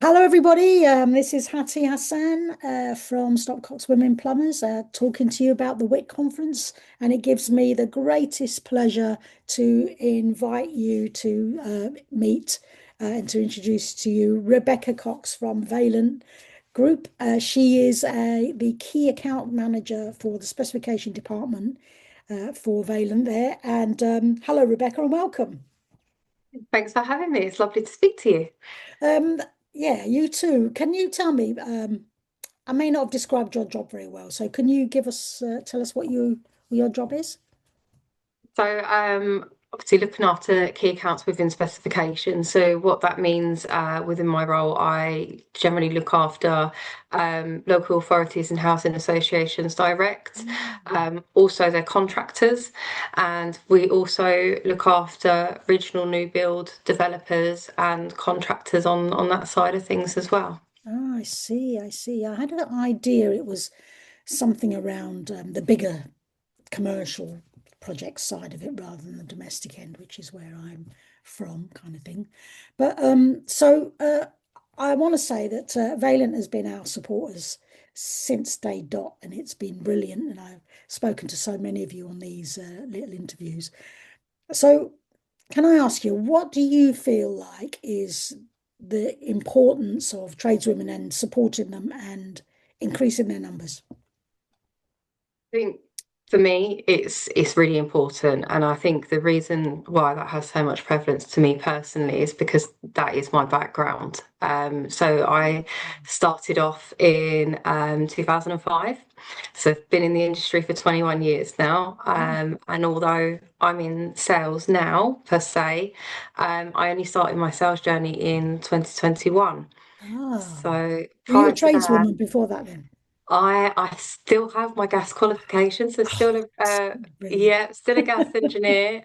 Hello, everybody. This is Hattie Hassan from Stopcock's Women Plumbers, talking to you about the WIC conference. And it gives me the greatest pleasure to invite you to meet and to introduce to you Rebecca Cox from Vaillant Group. She is the key account manager for the specification department for Vaillant there. And hello, Rebecca, and welcome. Thanks for having me. It's lovely to speak to you. Um, yeah, you too. Can you tell me? I may not have described your job very well, so can you tell us what your job is? Obviously looking after key accounts within specification. So what that means within my role, I generally look after local authorities and housing associations direct, Mm. also their contractors, and we also look after regional new build developers and contractors on that side of things as well. Oh, I see. I see. I had an idea it was something around the bigger commercial project side of it rather than the domestic end, which is where I'm from, kind of thing. But I want to say that Vaillant has been our supporters since day dot, and it's been brilliant. And I've spoken to so many of you on these little interviews. So, can I ask you, what do you feel like is the importance of tradeswomen and supporting them and increasing their numbers? I think for me, it's really important, and I think the reason why that has so much prevalence to me personally is because that is my background. So I started off in 2005, so I've been in the industry for 21 years now. And although I'm in sales now per se, I only started my sales journey in 2021. Ah, So were you a prior to that. tradeswoman before that then? I still have my gas qualifications, so still a Brilliant. yeah, still a gas engineer.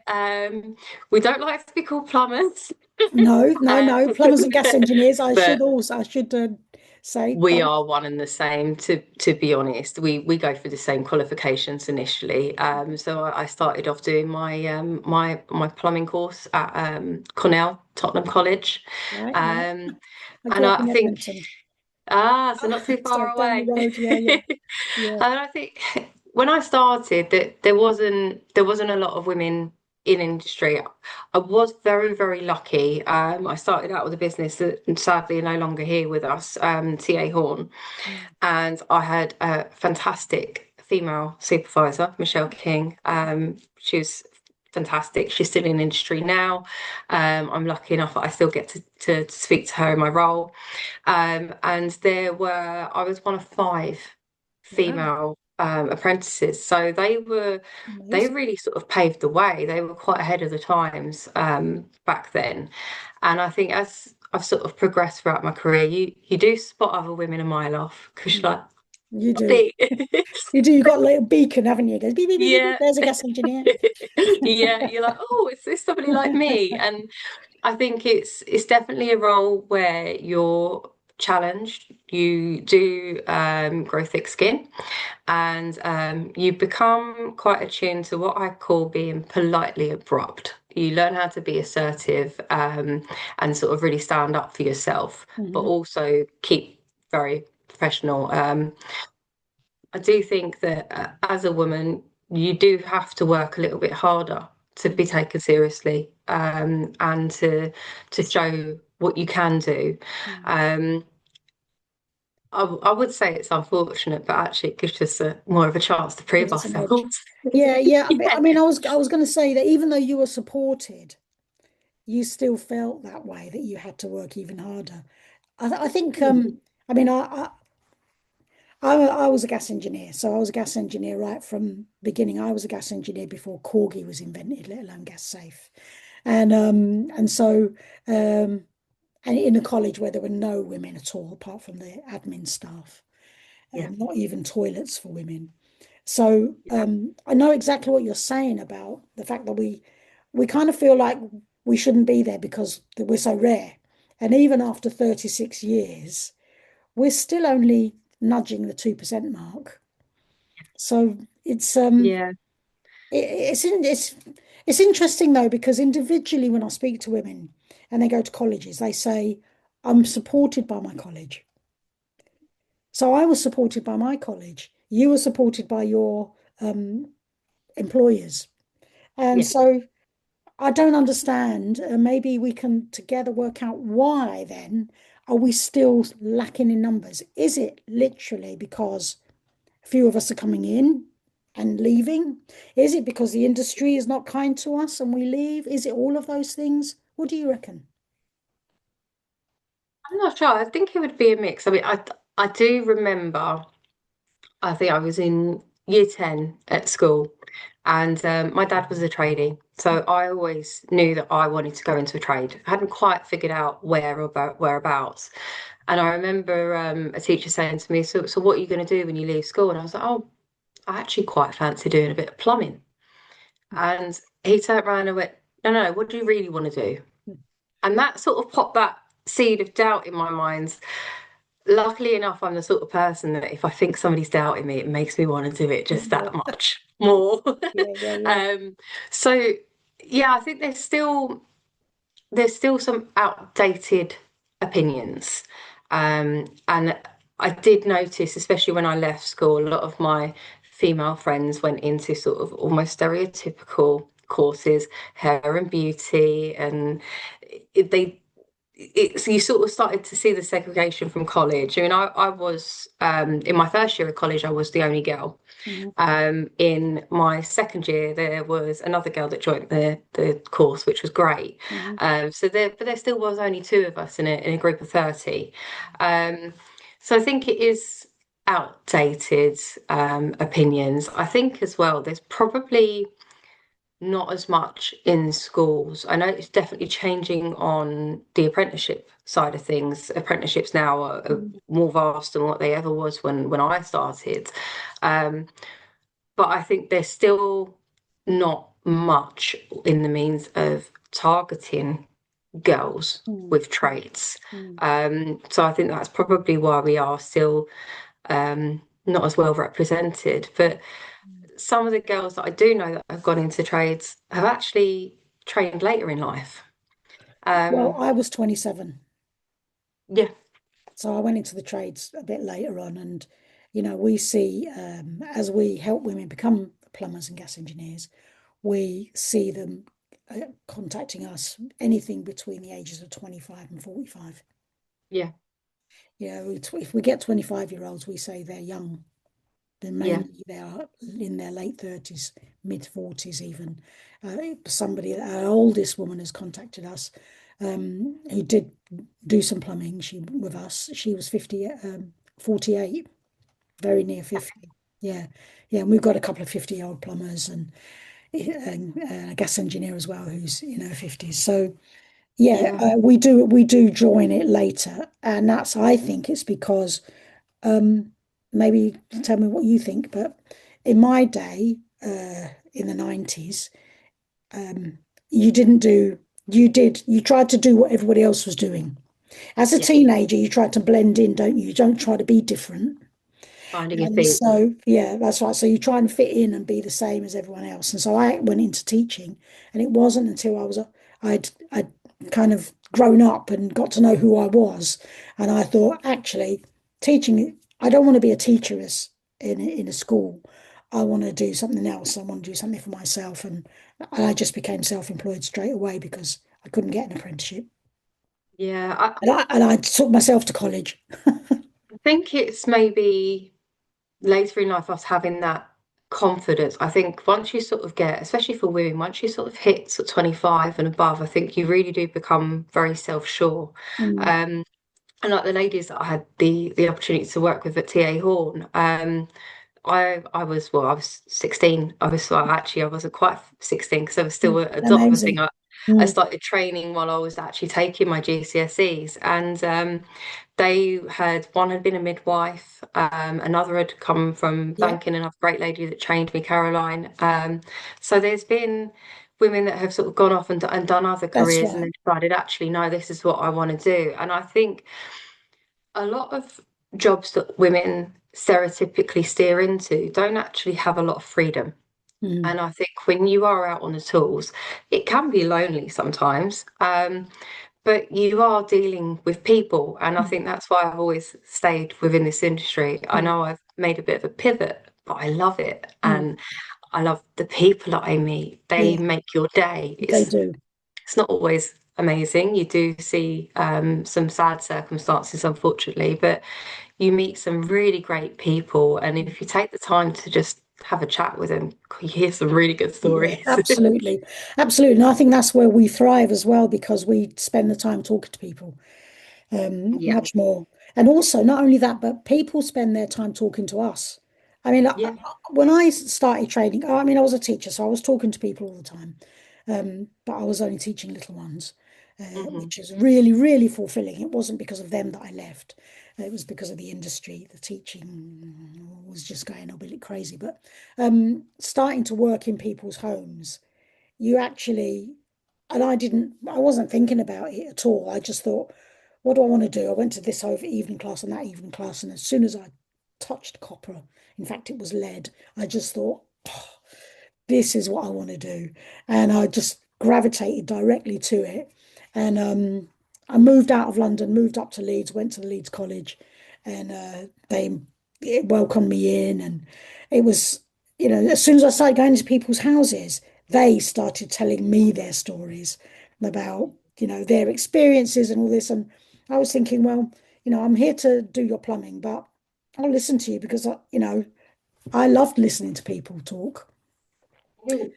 We don't like to be called plumbers, No, no, um, no. Plumbers and gas engineers. but I should say we both. are one and the same. To be honest, we go through the same qualifications initially. So I started off doing my plumbing course at Cornell, Tottenham College, Right, yeah. um, I and grew up I in think. Edmonton. So not too So far down the away. road, yeah, yeah, yeah. And I think when I started that there wasn't a lot of women in industry. I was very, very lucky. I started out with a business that sadly are no longer here with us, TA Horn, Mm. and I had a fantastic female supervisor, Michelle King. She was fantastic. She's still in industry now. I'm lucky enough that I still get to speak to her in my role. And I was one of five Wow, female apprentices. So they amazing. really sort of paved the way. They were quite ahead of the times back then. And I think as I've sort of progressed throughout my career, you do spot other women a mile off because you're Mm. like, You do. "Lovely." You do. You've got a little beacon, haven't you? It goes beep, beep, beep, beep, beep. Yeah. There's a gas engineer. Yeah, you're like, oh, is this somebody like me? And I think it's definitely a role where you're challenged. You do grow thick skin, and you become quite attuned to what I call being politely abrupt. You learn how to be assertive and sort of really stand up for yourself, but Mhm. also keep very professional. I do think that as a woman, you do have to work a little bit harder to be taken seriously and to show what you can do. Mm. Um, I would say it's unfortunate, but actually it gives us more of a chance to prove Gives us an edge. ourselves. Yeah, yeah. Yeah. I mean, I was going to say that even though you were supported, you still felt that way that you had to work even harder. I think. I mean, I was a gas engineer, so I was a gas engineer right from beginning. I was a gas engineer before Corgi was invented, let alone gas safe, and so and in a college where there were no women at all, apart from the admin staff, Yeah. not even toilets for women. So I know exactly what you're saying about the fact that we kind of feel like we shouldn't be there because we're so rare. And even after 36 years, we're still only nudging the 2% mark. So Yeah. it's it's interesting though because individually when I speak to women and they go to colleges, they say, I'm supported by my college. So I was supported by my college. You were supported by your employers. And Yeah. so I don't understand. Maybe we can together work out why then are we still lacking in numbers? Is it literally because a few of us are coming in and leaving? Is it because the industry is not kind to us and we leave? Is it all of those things? What do you reckon? I'm not sure. I think it would be a mix. I mean, I do remember, I think I was in year 10 at school, and my dad was a tradie. So I always knew that I wanted to go into a trade. I hadn't quite figured out where or about whereabouts. And I remember a teacher saying to me, so what are you going to do when you leave school? And I was like, oh, I actually quite fancy doing a bit of plumbing. And he turned around and went, no, no, what do you really want to do? And that sort of popped that seed of doubt in my mind. Luckily enough, I'm the sort of person that if I think somebody's doubting me, it makes me want to do it just that Yeah, much more. yeah, yeah, yeah. um, so yeah, I think there's still some outdated opinions. And I did notice, especially when I left school, a lot of my female friends went into sort of almost stereotypical courses, hair and beauty, and they it's you sort of started to see the segregation from college. I mean, I was in my first year of college, I was the only girl. Mhm, In my second year, there was another girl that joined the course, which was great. mhm, But there still was only two of us in a group of 30. Um, so I think it is outdated opinions. I think as well, there's probably not as much in schools. I know it's definitely changing on the apprenticeship side of things. Apprenticeships now are mhm, more vast than what they ever was when I started. Um, but I think there's still not much in the means of targeting girls mhm, with trades. mhm. So I think that's probably why we are still not as well represented. But some of the girls that I do know that have gone into trades have actually trained later in life. Well, Um, I was 27. yeah, So I went into the trades a bit later on, and we see as we help women become plumbers and gas engineers, we see them contacting us anything between the ages of 25 and 45. yeah, If we get 25-year-olds, we say they're young. Then yeah, mainly they are in their late 30s, mid 40s even. Somebody, our oldest woman has contacted us who did do some plumbing with us. She was 48, very near 50. Yeah, yeah. And we've got a couple of 50-year-old plumbers and a gas engineer as well who's in her 50s. So yeah, yeah, we do join it later. And that's, I think it's because um, maybe tell me what you think, but in my day, in the 90s, um, you didn't do, you tried to do what everybody else was doing. As a yeah. teenager, you try to blend in, don't you? You don't try to be different. Finding your And feet. so, yeah, that's right. So you try and fit in and be the same as everyone else. And so I went into teaching, and it wasn't until I'd kind of grown up and got to know who I was, and I thought, actually, teaching. I don't want to be a teacher in a school. I want to do something else. I want to do something for myself, and I just became self-employed straight away because I couldn't get an apprenticeship, Yeah, and I took myself to college. I think it's maybe later in life us having that confidence. I think once you sort of get, especially for women, once you sort of hit sort of 25 and above, I think you really do become very self-sure. Mm, Um, and like the ladies that I had the opportunity to work with at TA Horn, I was 16. I wasn't quite 16 because I was still mm, a dot. I think amazing. I Mm, started training while I was actually taking my GCSEs, and one had been a midwife, another had come from yeah. banking, another great lady that trained me, Caroline. So there's been women that have sort of gone off and done other That's careers and right. then decided, actually, no, this is what I want to do. And I think a lot of jobs that women stereotypically steer into don't actually have a lot of freedom. Mm, And I think when you are out on the tools, it can be lonely sometimes. but you are dealing with people, and I think that's why I've always stayed within this industry. I Mm, know I've made a bit of a pivot, but I love it, mm. and I love the people that I meet. They Yeah, make your day. they do. It's not always amazing. You do see some sad circumstances, unfortunately, but you meet some really great people, and if you take the time to just have a chat with them, you hear some really good Yeah, stories. absolutely. Absolutely. And I think that's where we thrive as well because we spend the time talking to people. Yeah, Much more. And also, not only that, but people spend their time talking to us. I mean, yeah. when I started training, I mean, I was a teacher, so I was talking to people all the time, but I was only teaching little ones, Hmm. which is really, really fulfilling. It wasn't because of them that I left. It was because of the industry. The teaching was just going a bit crazy. But starting to work in people's homes, you actually, and I wasn't thinking about it at all. I just thought, what do I want to do? I went to this over evening class and that evening class, and as soon as I touched copper, in fact, it was lead, I just thought, oh, this is what I want to do. And I just gravitated directly to it. And I moved out of London, moved up to Leeds, went to the Leeds College, and they welcomed me in. And it was, as soon as I started going to people's houses, they started telling me their stories about, their experiences and all this. And I was thinking, well, I'm here to do your plumbing, but I'll listen to you because I loved listening to people talk. I think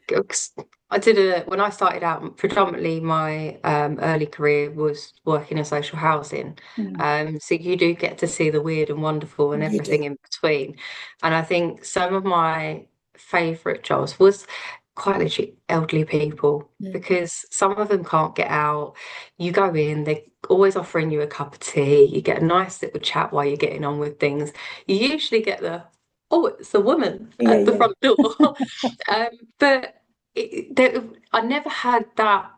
I did when I started out, predominantly my early career was working in social housing. Mm, So you do get to see the weird and wonderful and you everything do. in between. And I think some of my favourite jobs was quite literally elderly people Mm. because some of them can't get out. You go in, they're always offering you a cup of tea. You get a nice little chat while you're getting on with things. You usually get oh, it's the woman Yeah, at the yeah. front door. Um, but I never had that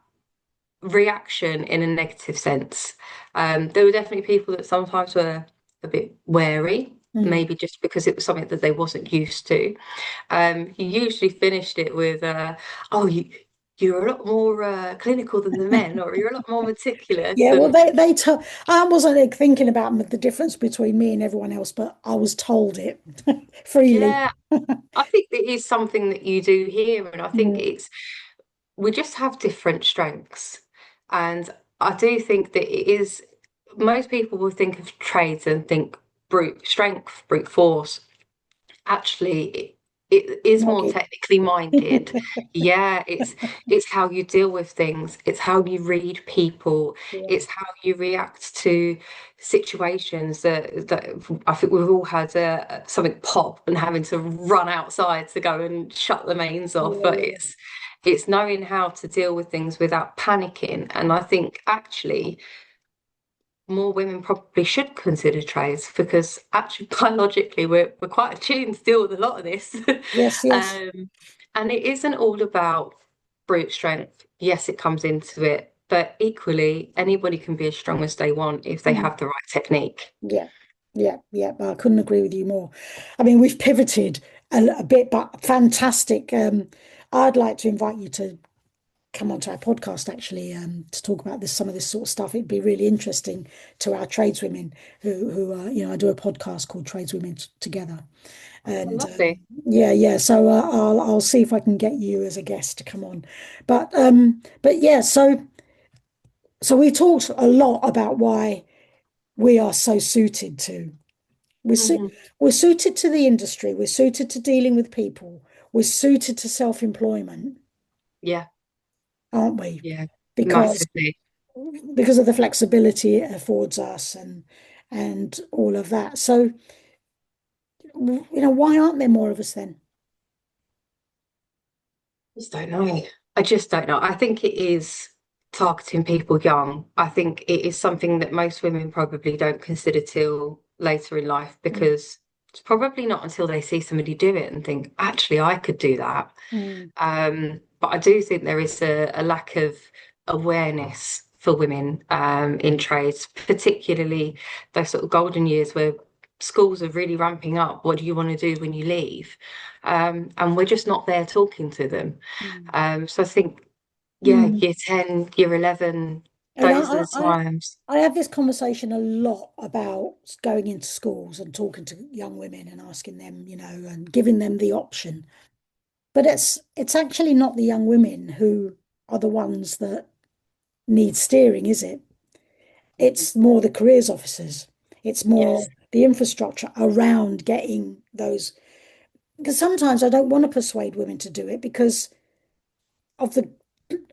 reaction in a negative sense. There were definitely people that sometimes were a bit wary, Mm. maybe just because it was something that they wasn't used to. You usually finished it with, "Oh, you're a lot more clinical than the men, or you're a lot more meticulous." Yeah, well, And they tell. I wasn't like, thinking about the difference between me and everyone else, but I was told it freely. yeah, I think it is something that you do here, and I think Mm, it's we just have different strengths. And I do think that it is, most people will think of trades and think brute strength, brute force. Actually, it is not more good. technically minded. Yeah, it's how you deal with things. It's how you read people. Yeah, It's how you react to situations that I think we've all had something pop and having to run outside to go and shut the mains off. yeah, But yeah. it's knowing how to deal with things without panicking. And I think actually more women probably should consider trades because actually biologically we're quite attuned to deal with a lot of this. Yes, yes. um, and it isn't all about brute strength. Yes, it comes into it, but equally anybody can be as strong as they want if they Mm. have the right technique. Yeah, yeah, yeah. I couldn't agree with you more. I mean, we've pivoted a bit, but fantastic. I'd like to invite you to come onto our podcast actually to talk about some of this sort of stuff. It'd be really interesting to our tradeswomen who I do a podcast called Tradeswomen Together, Oh, and lovely. yeah, yeah. So I'll see if I can get you as a guest to come on, but yeah. So we talked a lot about why we are so suited to we're su Hmm. we're suited to the industry. We're suited to dealing with people. We're suited to self-employment, Yeah, aren't we? yeah, Because massively. because of the flexibility it affords us and all of that. So, why aren't there more of us then? Just don't know. I just don't know. I think it is targeting people young. I think it is something that most women probably don't consider till later in life Mm, because it's probably not until they see somebody do it and think, actually, I could do that. mm, But I do think there is a lack of awareness for women in trades, particularly those sort of golden years where schools are really ramping up. What do you want to do when you leave? And we're just not there talking to them. mm, So I think, yeah, mm, year 10, year 11. And those are the times. I have this conversation a lot about going into schools and talking to young women and asking them, and giving them the option. But it's actually not the young women who are the ones that need steering, is it? It's more the careers officers. It's more Yes. the infrastructure around getting those. Because sometimes I don't want to persuade women to do it because of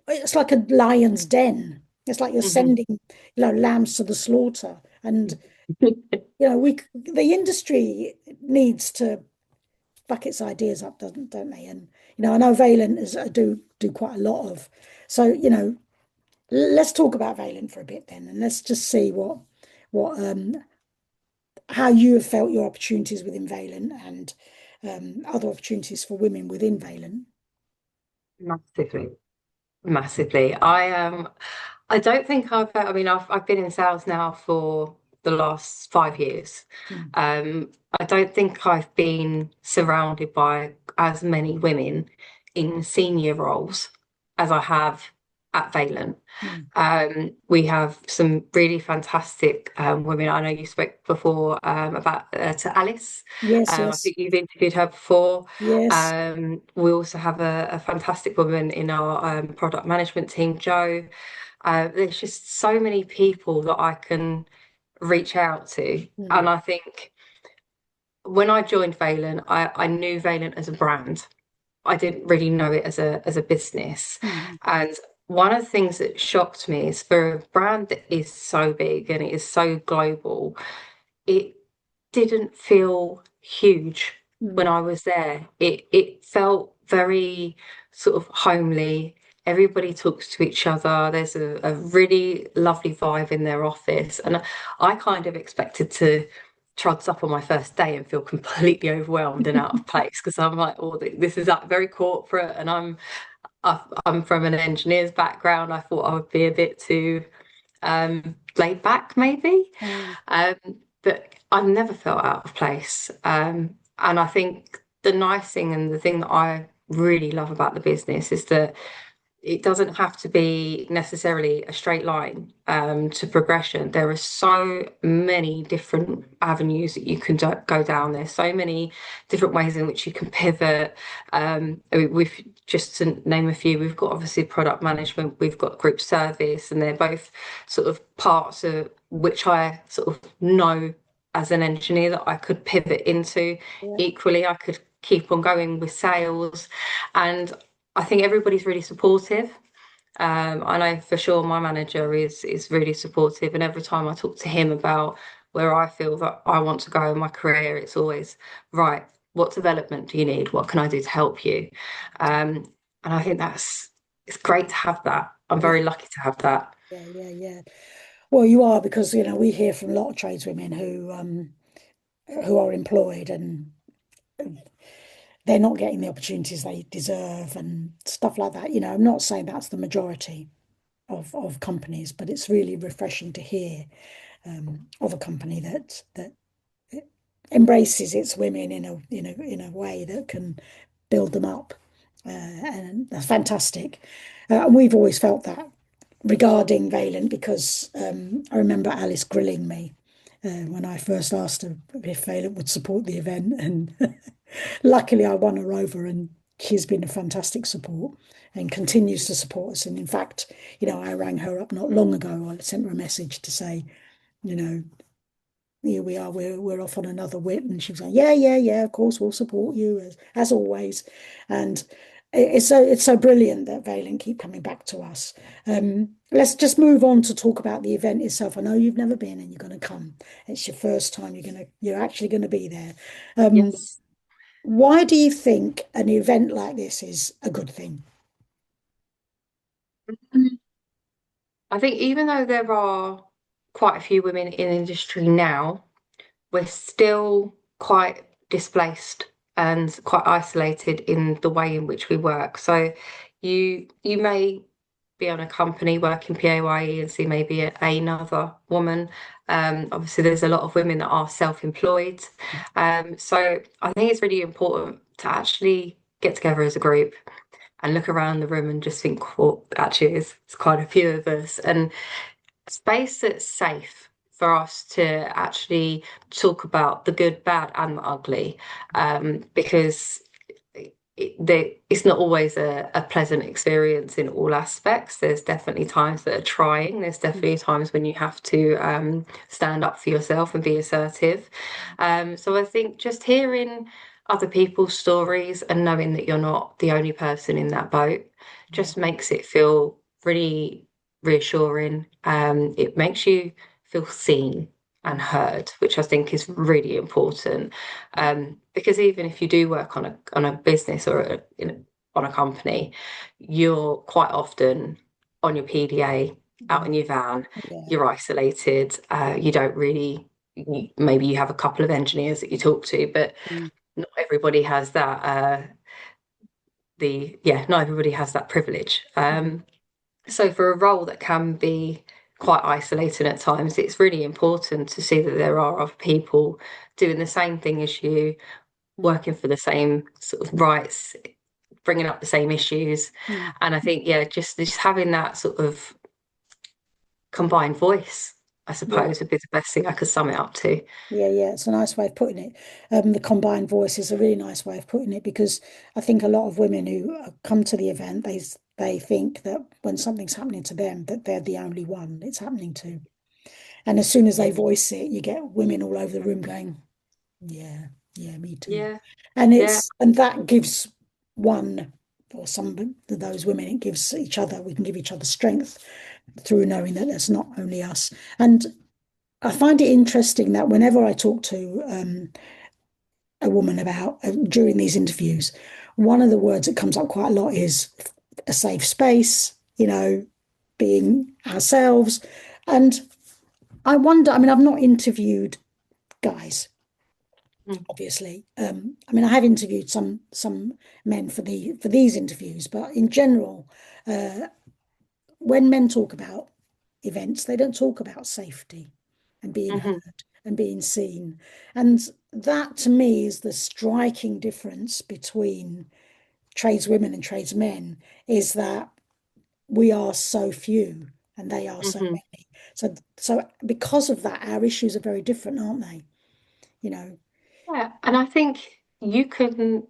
it's like a lion's den. It's like you're Hmm. sending, lambs to the slaughter. And, the industry needs to back its ideas up, don't they? And, I know Vaillant do quite a lot of. So, let's talk about Vaillant for a bit then, and let's just see what how you have felt your opportunities within Vaillant and other opportunities for women within Vaillant. Massively. Massively. I don't think I mean I've been in sales now for the last 5 years. Mm, I don't think I've been surrounded by as many women in senior roles as I have at Vaillant. mm. We have some really fantastic women. I know you spoke before about to Alice. Yes, I yes, think you've interviewed her before. yes. We also have a fantastic woman in our product management team, Jo. There's just so many people that I can reach out to. Mm, And I think when I joined Vaillant, I knew Vaillant as a brand. I didn't really know it as a business. mm, And one of the things that shocked me is for a brand that is so big and it is so global, it didn't feel huge when mm. I was there. It felt very sort of homely. Everybody talks to each other. There's a really lovely vibe in their office. And I kind of expected to trods up on my first day and feel completely overwhelmed and out of place because I'm like, oh, this is very corporate, and I'm from an engineer's background. I thought I would be a bit too laid back, maybe. Mm, Um, but I've never felt out of place. And I think the nice thing and the thing that I really love about the business is that it doesn't have to be necessarily a straight line to progression. There are so many different avenues that you can go down. There's so many different ways in which you can pivot. I mean, we've just to name a few, we've got obviously product management, we've got group service, and they're both sort of parts of which I sort of know as an engineer that I could pivot into. yeah, Equally, I could keep on going with sales. And I think everybody's really supportive. I know for sure my manager is really supportive, and every time I talk to him about where I feel that I want to go in my career, it's always right. What development do you need? What can I do to help you? And I think it's great to have that. I'm yeah, very lucky to have that. yeah, yeah, yeah. Well, you are because we hear from a lot of tradeswomen who are employed and they're not getting the opportunities they deserve and stuff like that. I'm not saying that's the majority of companies, but it's really refreshing to hear of a company that embraces its women in a way that can build them up, and that's fantastic. And we've always felt that regarding Vaillant because I remember Alice grilling me when I first asked her if Vaillant would support the event, and luckily I won her over, and she's been a fantastic support and continues to support us. And in fact, I rang her up not long ago. I sent her a message to say, you know, here we are, we're off on another whip. And she was like, yeah, yeah, yeah, of course we'll support you as always. And it's so brilliant that Vaillant keep coming back to us. Let's just move on to talk about the event itself. I know you've never been and you're going to come. It's your first time. You're actually going to be there. Um, Yes. why do you think an event like this is a good thing? I think even though there are quite a few women in the industry now, we're still quite displaced and quite isolated in the way in which we work. So you may be on a company working PAYE and see maybe another woman. Obviously, there's a lot of women that are self-employed. So I think it's really important to actually get together as a group and look around the room and just think, well, actually, it's quite a few of us. And space that's safe for us to actually talk about the good, bad, and the ugly, because it's not always a pleasant experience in all aspects. There's definitely times that are trying. There's definitely times when you have to stand up for yourself and be assertive. So I think just hearing other people's stories and knowing that you're not the only person in that boat Yeah. just makes it feel really reassuring. It makes you feel seen and Mm. heard, which I think is really important. Because even if you do work on a business or on a company, you're quite often on your PDA, out Mm. in your van, Yeah. you're isolated. You don't really, maybe you have a couple of engineers that you talk to, but Mm. not everybody has that. Not everybody has that privilege. Mm. So for a role that can be quite isolating at times, it's really important to see that there are other people doing the same thing as you, Mm. working for the same sort of rights, bringing up the same issues. Mm. And I think, yeah, just having that sort of combined voice, I Yeah. suppose, would be the best thing I could sum it up to. Yeah, yeah, it's a nice way of putting it. The combined voice is a really nice way of putting it because I think a lot of women who come to the event, they think that when something's happening to them, that they're the only one it's happening to. And as soon as they Yeah, voice it, you get women all over the room going, "Yeah, yeah, me too." yeah, And yeah, that gives one or some of those women, it gives each other, we can give each other strength through knowing that it's not only us. And I find it interesting that whenever I talk to a woman about during these interviews, one of the words that comes up quite a lot is a safe space, being ourselves. And I wonder, I mean, I've not interviewed guys, mm, obviously. I mean, I have interviewed some men for these interviews, but in general, uh, when men talk about events, they don't talk about safety and being mhm, heard and being seen. And that to me is the striking difference between tradeswomen and tradesmen is that we are so few and they are so mhm. many. So because of that, our issues are very different, aren't they? You know, Yeah, and I think you can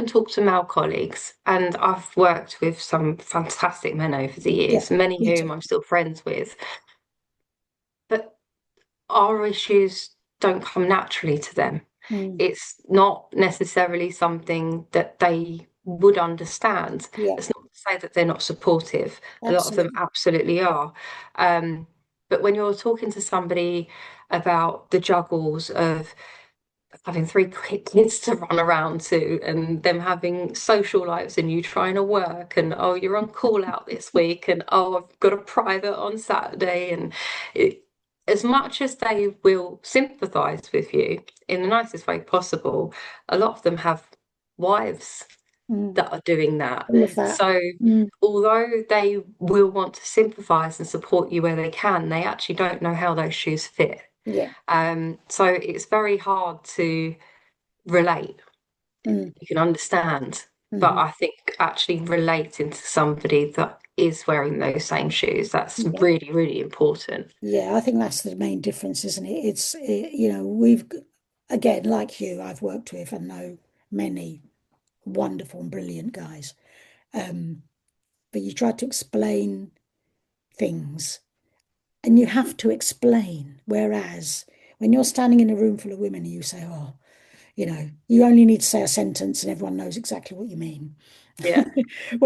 talk to male colleagues, and I've worked with some fantastic men over the yeah, years, many me whom too. I'm still friends with, but our issues don't come naturally to them. Mm, It's not necessarily something that they would understand. yeah, It's not to say that they're not supportive. A lot of them absolutely. absolutely are. Um, but when you're talking to somebody about the juggles of having three kids to run around to and them having social lives and you trying to work and oh you're on call out this week and oh I've got a private on Saturday and it, as much as they will sympathize with you in the nicest way possible, a lot of them have wives Mm, that are doing that. all of that. So Mm, although they will want to sympathize and support you where they can, they actually don't know how those shoes fit. yeah. So it's very hard to relate. Mm, You can understand, but mhm. I think actually relating to somebody that is wearing those same shoes, that's Yeah. really, really important. Yeah, I think that's the main difference, isn't it? We've, again, like you, I've worked with and know many wonderful and brilliant guys. Um, but you try to explain things and you have to explain. Whereas when you're standing in a room full of women and you say, oh, you only need to say a sentence and everyone knows exactly what you mean. Yeah,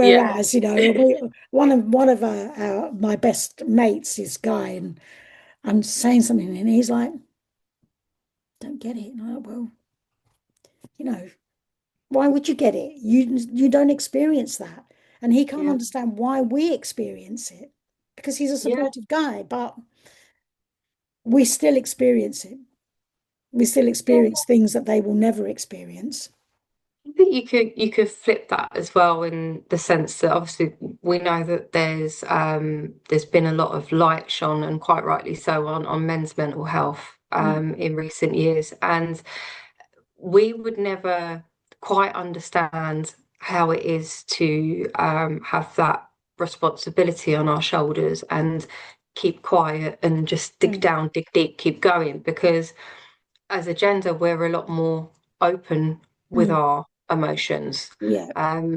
yeah, Whereas, one of my best mates, this guy, and I'm saying something and he's like, don't get it. And I'm like, well, you know, why would you get it? You don't experience that. And he can't yeah, understand why we experience it because he's a yeah. supportive guy, but we still experience it. We still Yeah. experience things that they will never experience. I think you could flip that as well in the sense that obviously we know that there's been a lot of light shone and quite rightly so on men's mental health Mm, in recent years, and we would never quite understand how it is to have that responsibility on our shoulders and keep quiet and just dig mm, down, dig deep, keep going, because as a gender, we're a lot more open with mm. our emotions. Yeah,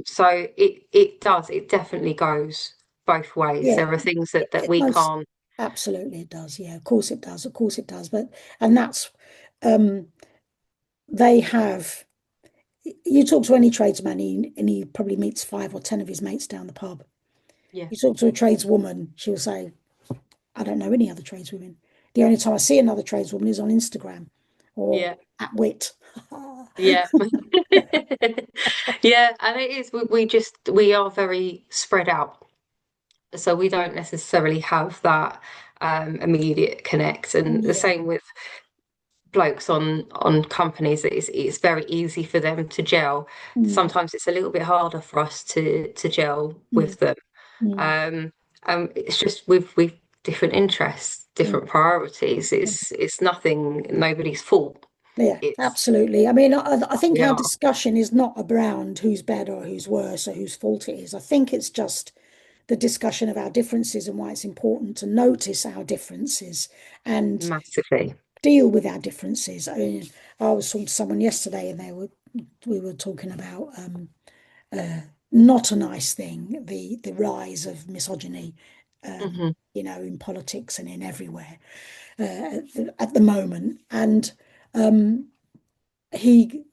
So it definitely goes both ways. yeah. There are things that It we most can't. absolutely it does. Yeah, of course it does. Of course it does. But and that's um they have you talk to any tradesman and he probably meets 5 or 10 of his mates down the pub. Yeah, You talk to a tradeswoman, she'll say, I don't know any other tradeswomen. The only time I see another tradeswoman is on Instagram or yeah, at Wit. yeah. Yeah, and it is, we are very spread out, so we don't necessarily have that immediate connect. And the Yeah. same with blokes on companies, it's very easy for them to gel. Mm, Sometimes it's a little bit harder for us to gel mm, with them. mm, Um, it's just with different interests, mm. different priorities. It's nothing, nobody's fault. Yeah, It's absolutely. I mean, I think we our are discussion is not around who's better or who's worse or whose fault it is. I think it's just the discussion of our differences and why it's important to notice our differences and massively. deal with our differences. I mean, I was talking to someone yesterday and we were talking about uh, not a nice thing, the rise of misogyny, Hmm. in politics and in everywhere at the moment. And um, he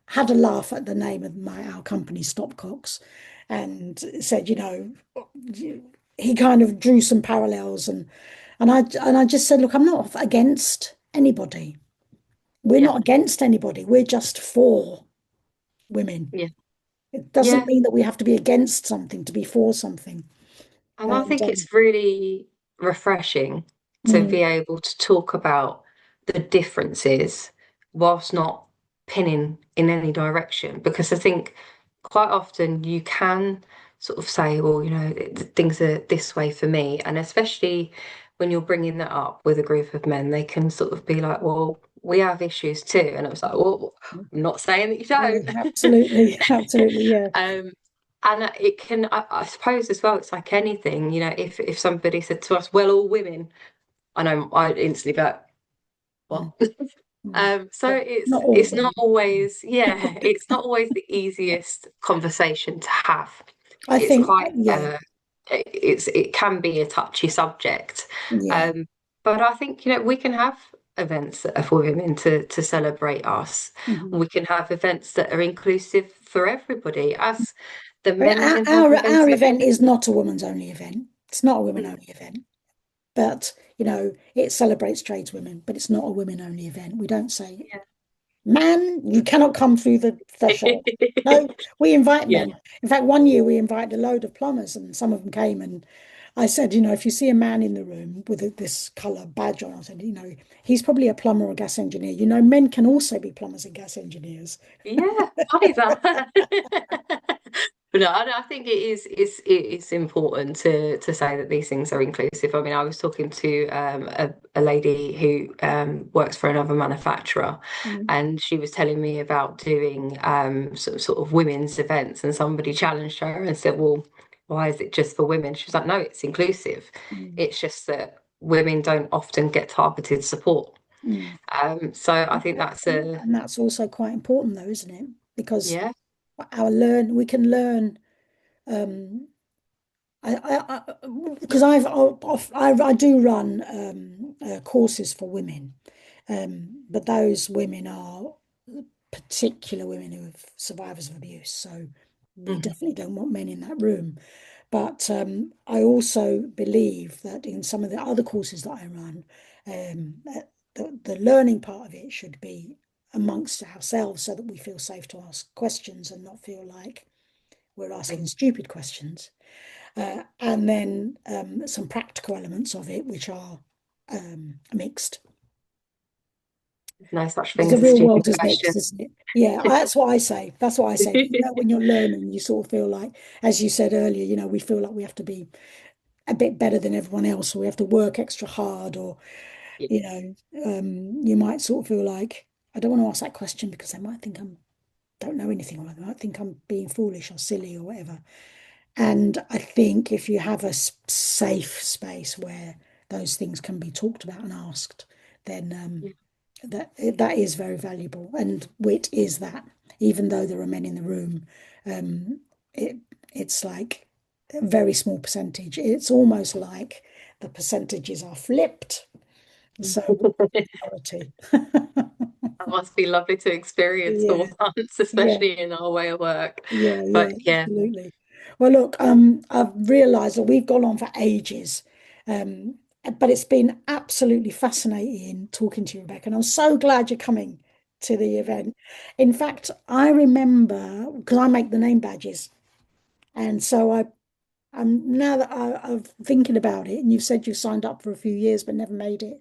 had a laugh at the name of our company, Stopcocks, and said, he kind of drew some parallels and I just said, look, I'm not against anybody. We're Yeah, not against anybody. We're just for women. yeah, It doesn't yeah. mean that we have to be against something to be for something. And I And think it's really refreshing to mm, be able to talk about the differences whilst not pinning in any direction. Because I think quite often you can sort of say, well, things are this way for me. And especially when you're bringing that up with a group of men, they can sort of be like, well, we have issues too. And it was like, well, I'm not saying that you yeah, don't. absolutely, absolutely, yeah. Um, and it can, I suppose as well, it's like anything, if somebody said to us, well, all women, I know I instantly go, Mm, what? mm. So Yeah, it's not all it's not women. always, yeah, it's not always the easiest conversation to have. I It's think, quite yeah, it can be a touchy subject. yeah. Um, but I think, we can have events that are for women to celebrate us. Mhm. We can have events that are inclusive for everybody, as the I mean, men can have our events that event is not a women's only event. It's not a women mm, only event, but it celebrates tradeswomen, but it's not a women only event. We don't say, man, you cannot come through the threshold. yeah. No, we invite Yeah. men. In fact, one year we invited a load of plumbers, and some of them came. And I said, if you see a man in the room with this colour badge on, I said, he's probably a plumber or gas engineer. Men can also be plumbers and gas engineers. Yeah, funny that. But no, I think it is important to say that these things are inclusive. I mean, I was talking to a lady who works for another manufacturer, Mm, and she was telling me about doing sort of women's events, and somebody challenged her and said, "Well, why is it just for women?" She was like, "No, it's inclusive. mm, It's just that women don't often get targeted support." mm. So I think that's a And that's also quite important, though, isn't it? Because yeah. we can learn. Um, because I do run courses for women, but those women are particular women who are survivors of abuse. So we Mhm. definitely don't want men in that room. But I also believe that in some of the other courses that I run, the learning part of it should be amongst ourselves so that we feel safe to ask questions and not feel like we're asking stupid questions. And then some practical elements of it, which are mixed. No such Because thing the as a real stupid world is question. mixed, isn't it? Yeah, that's what I say. That's what I say. When you're learning, you sort of feel like, as you said earlier, we feel like we have to be a bit better than everyone else, or we have to work extra hard, or Yeah. you might sort of feel like I don't want to ask that question because they might think I don't know anything, or they might think I'm being foolish or silly or whatever. And I think if you have a safe space where those things can be talked about and asked, then Yeah. that is very valuable. And wit is that, even though there are men in the room, um, it it's like a very small percentage. It's almost like the percentages are flipped. So majority. That must be lovely to experience Yeah, for once, yeah. especially in our way of work. Yeah, But yeah, yeah, absolutely. Well, look, I've realised that we've gone on for ages, um, but it's been absolutely fascinating talking to you, Rebecca, and I'm so glad you're coming to the event. In fact, I remember because I make the name badges, and so I'm now that I'm thinking about it, and you've said you signed up for a few years but never made it.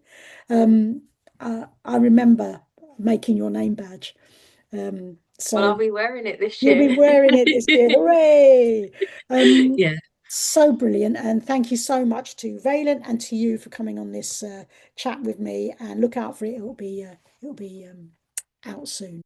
Um, I remember making your name badge. well, So I'll be wearing it this you'll be year. wearing it this year. Hooray! Yeah. So brilliant. And thank you so much to Vaillant and to you for coming on this chat with me. And look out for it. It'll be out soon.